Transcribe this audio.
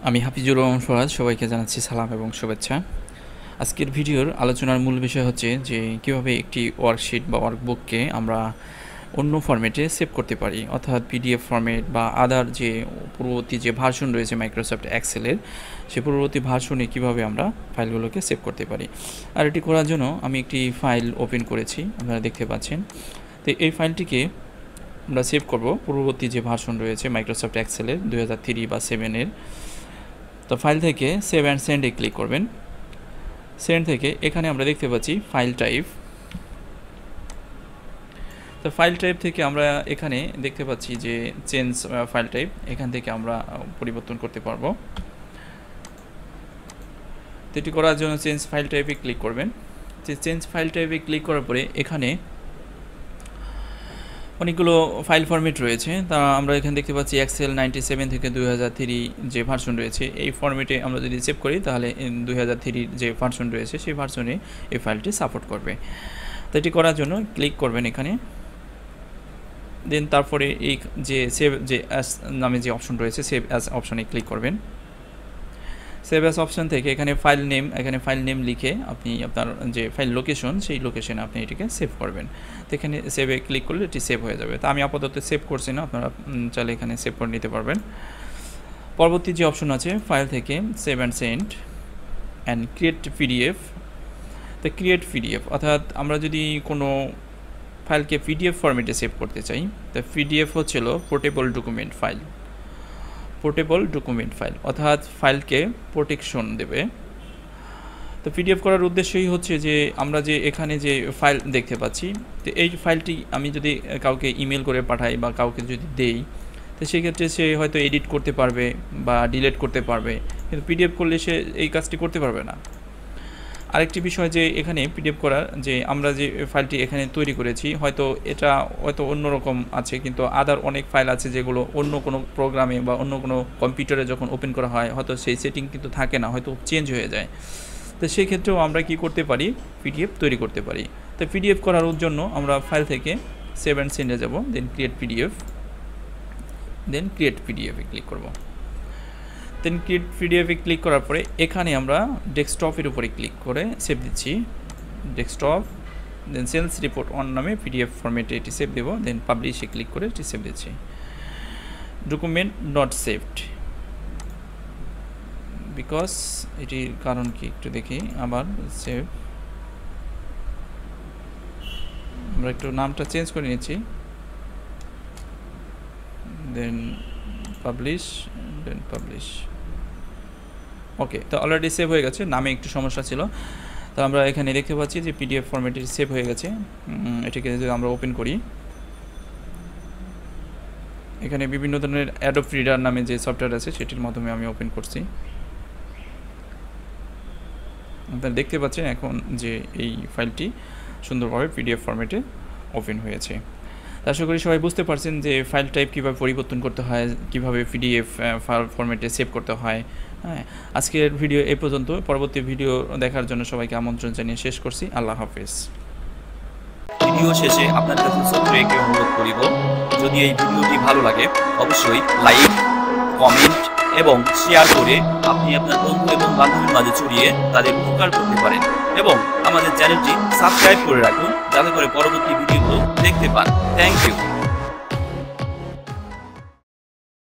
আমি হাফিজুর রহমান ফরাজ, সবাইকে জানাচ্ছি সালাম এবং শুভেচ্ছা। আজকের ভিডিওর আলোচনার মূল বিষয় হচ্ছে যে কীভাবে একটি ওয়ার্কশিট বা ওয়ার্কবুককে আমরা অন্য ফরম্যাটে সেভ করতে পারি, অর্থাৎ পিডিএফ ফরম্যাট বা আদার যে পূর্ববর্তী যে ভার্সন রয়েছে মাইক্রোসফট এক্সেলের, সে পূর্ববর্তী ভার্সনে কীভাবে আমরা ফাইলগুলোকে সেভ করতে পারি। আর এটি করার জন্য আমি একটি ফাইল ওপেন করেছি, আপনারা দেখতে পাচ্ছেন। তো এই ফাইলটিকে আমরা সেভ করব পূর্ববর্তী যে ভার্সন রয়েছে মাইক্রোসফট এক্সেলের 2003 বা 7-এর। তো ফাইল থেকে সেভ অ্যান্ড সেন্ডে ক্লিক করবেন। সেন্ড থেকে এখানে আমরা দেখতে পাচ্ছি ফাইল টাইপ। তো ফাইল টাইপ থেকে আমরা এখানে দেখতে পাচ্ছি যে চেঞ্জ ফাইল টাইপ, এখান থেকে আমরা পরিবর্তন করতে পারবো। তো এটি করার জন্য চেঞ্জ ফাইল টাইপে ক্লিক করবেন। যে চেঞ্জ ফাইল টাইপে ক্লিক করার পরে এখানে অনেকগুলো ফাইল ফরম্যাট রয়েছে। তা আমরা এখানে দেখতে পাচ্ছি এক্সেল 97 থেকে 2003 যে ভার্সন রয়েছে, এই ফরম্যাটে আমরা যদি সেভ করি তাহলে 2003 যে ভার্সন রয়েছে সেই ভার্সনে এই ফাইলটি সাপোর্ট করবে। তো এটি করার জন্য ক্লিক করবেন এখানে, দেন তারপরে এই যে সেভ যে অ্যাস নামে যে অপশন রয়েছে সেভ অ্যাস অপশনে ক্লিক করবেন। সেভ অ্যাস অপশন থেকে এখানে ফাইল নেম লিখে আপনি আপনার যে ফাইল লোকেশন সেই লোকেশনে আপনি এটিকে সেভ করবেন। তো এখানে সেভে ক্লিক করলে এটি সেভ হয়ে যাবে। তো আমি আপাতত সেভ করছি না, আপনারা চাইলে এখানে সেভ করে নিতে পারবেন। পরবর্তী যে অপশন আছে ফাইল থেকে save and send and create PDF. তো ক্রিয়েট পিডিএফ অর্থাৎ আমরা যদি কোনো ফাইলকে পিডিএফ ফরম্যাটে সেভ করতে চাই, তো পিডিএফ হচ্ছিল portable document file. Portable document file অর্থাৎ ফাইলকে প্রোটেকশন দেবে। তো পিডিএফ করার উদ্দেশ্যই হচ্ছে যে আমরা যে এখানে যে ফাইল দেখতে পাচ্ছি, তো এই ফাইলটি আমি যদি কাউকে ইমেল করে পাঠাই বা কাউকে যদি দেই, তো সেক্ষেত্রে সে হয়তো এডিট করতে পারবে বা ডিলিট করতে পারবে, কিন্তু পিডিএফ করলে সে এই কাজটি করতে পারবে না। আরেকটি বিষয় যে এখানে পিডিএফ করার যে আমরা যে ফাইলটি এখানে তৈরি করেছি, এটা হয়তো অন্যরকম আছে, কিন্তু আদার অনেক ফাইল আছে যেগুলো অন্য কোনো প্রোগ্রামে বা অন্য কোনো কম্পিউটারে যখন ওপেন করা হয় হয়তো সেই সেটিং কিন্তু থাকে না, হয়তো চেঞ্জ হয়ে যায়। তো সেই ক্ষেত্রেও আমরা কি করতে পারি, পিডিএফ তৈরি করতে পারি। তো পিডিএফ করার জন্য আমরা ফাইল থেকে সেভ অ্যান্ড সেন্ডে যাব, দেন ক্রিয়েট পিডিএফে ক্লিক করব। দেন ক্রিয়েট পিডিএফে ক্লিক করার পরে এখানে আমরা ডেস্কটপের উপরে ক্লিক করে সেভ দিচ্ছি, desktop. Then sales report on নামে পিডিএফ ফরম্যাটে এটি সেভ দেবো, দেন পাবলিশে ক্লিক করে এটি সেভ দিচ্ছি। ডকুমেন্ট নট সেভড, বিকজ এটির কারণ কি একটু দেখি। আবার সেভ, আমরা একটু নামটা চেঞ্জ করে নিচ্ছি, দেন পাবলিশ, ওকে। তো অলরেডি সেভ হয়ে গেছে, নামে একটু সমস্যা ছিল। তো আমরা এখানে দেখতে পাচ্ছি যে পিডিএফ ফরম্যাটে সেভ হয়ে গেছে। এটিকে যদি আমরা ওপেন করি, এখানে বিভিন্ন ধরনের অ্যাডোব রিডার নামে যে সফটওয়্যার আছে সেটির মাধ্যমে আমি ওপেন করছি। আপনারা দেখতে পাচ্ছেন এখন যে এই ফাইলটি সুন্দরভাবে পিডিএফ ফরম্যাটে ওপেন হয়েছে। আশা করি সবাই বুঝতে পারছেন যে ফাইল টাইপ কীভাবে পরিবর্তন করতে হয়, কীভাবে পিডিএফ ফাইল ফরম্যাটে সেভ করতে হয়। হ্যাঁ, আজকের ভিডিও এই পর্যন্ত। পরবর্তী ভিডিও দেখার জন্য সবাইকে আমন্ত্রণ জানিয়ে শেষ করছি। আল্লাহ হাফেজ। ভিডিও শেষে আপনার কাছে ছোট্ট একটি অনুরোধ করিব, যদি এই ভিডিওটি ভালো লাগে অবশ্যই লাইক, কমেন্ট এবং শেয়ার করে আপনি আপনার বন্ধু এবং বান্ধবীর মাঝে ছড়িয়ে তাদের উপকার করতে পারেন, এবং আমাদের চ্যানেলটি সাবস্ক্রাইব করে রাখুন যাতে করে পরবর্তী ভিডিওগুলো দেখতে পান। Thank you.